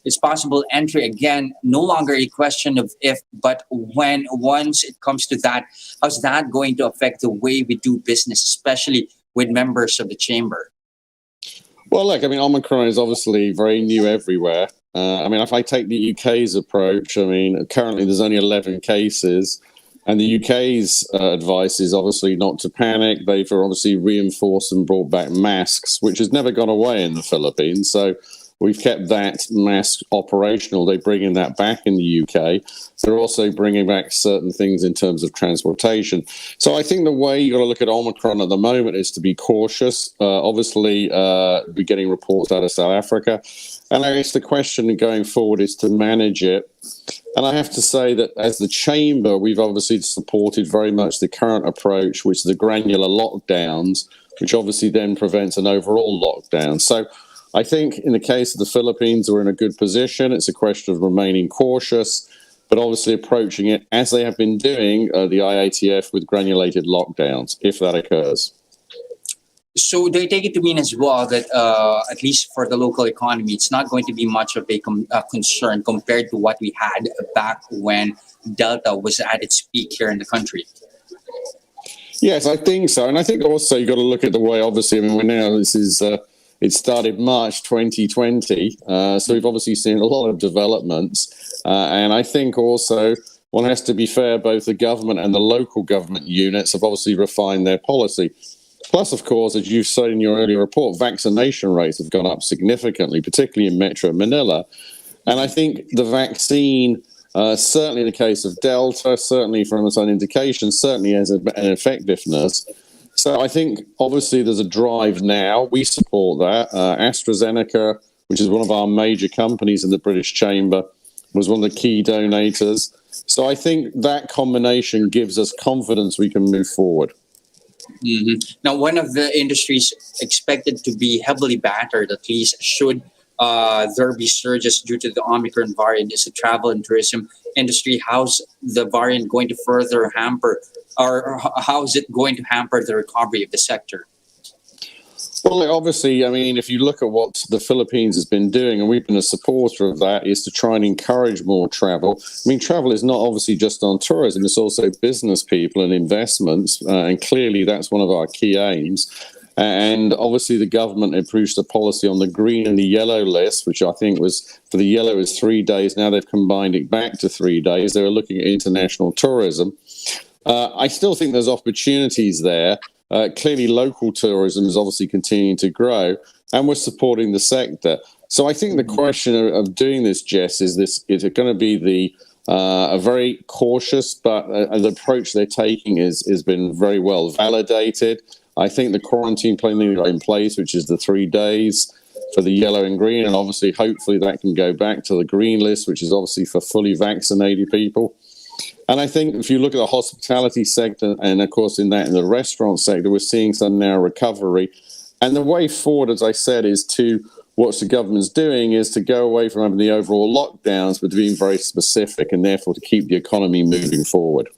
its possible entry again, no longer a question of if, but when. Once it comes to that, how's that going to affect the way we do business, especially with members of the chamber? Well, look, I mean, Omicron is obviously very new everywhere. I mean, if I take the UK's approach, I mean, currently there's only 11 cases. And the UK's advice is obviously not to panic. They've obviously reinforced and brought back masks, which has never gone away in the Philippines. So we've kept that mask operational. They're bringing that back in the UK. They're also bringing back certain things in terms of transportation. So I think the way you've got to look at Omicron at the moment is to be cautious. Obviously, we're getting reports out of South Africa. And I guess the question going forward is to manage it. And I have to say that as the chamber, we've obviously supported very much the current approach, which is the granular lockdowns, which obviously then prevents an overall lockdown. So I think in the case of the Philippines, we're in a good position. It's a question of remaining cautious, but obviously approaching it as they have been doing the IATF with granulated lockdowns, if that occurs. So they take it to mean as well that at least for the local economy, it's not going to be much of a concern compared to what we had back when Delta was at its peak here in the country. Yes, I think so. And I think also you've got to look at the way, obviously, I mean, we're now, this is, it started March 2020. So we've obviously seen a lot of developments. And I think also one has to be fair, both the government and the local government units have obviously refined their policy. Plus, of course, as you've said in your earlier report, vaccination rates have gone up significantly, particularly in Metro Manila. And I think the vaccine, certainly in the case of Delta, certainly from its own indications, certainly has an effectiveness. So I think, obviously, there's a drive now. We support that. AstraZeneca, which is one of our major companies in the British Chamber, was one of the key donators. So I think that combination gives us confidence we can move forward. Mm-hmm. Now, one of the industries expected to be heavily battered, at least should there be surges due to the Omicron variant, is the travel and tourism industry. How's the variant going to further hamper, or how is it going to hamper the recovery of the sector? Well, obviously, I mean, if you look at what the Philippines has been doing, and we've been a supporter of that, is to try and encourage more travel. I mean, travel is not obviously just on tourism, it's also business people and investments, and clearly that's one of our key aims. And obviously the government approved a policy on the green and the yellow list, which I think was, for the yellow is 3 days. Now they've combined it back to 3 days. They were looking at international tourism. I still think there's opportunities there. Clearly, local tourism is obviously continuing to grow, and we're supporting the sector. So I think the question of doing this, Jess, is it going to be a very cautious, but the approach they're taking has been very well validated. I think the quarantine plan they've got in place, which is the 3 days for the yellow and green, and obviously, hopefully, that can go back to the green list, which is obviously for fully vaccinated people. And I think if you look at the hospitality sector, and of course in the restaurant sector, we're seeing some now recovery. And the way forward, as I said, is to what the government's doing is to go away from having the overall lockdowns, but to being very specific and therefore to keep the economy moving forward.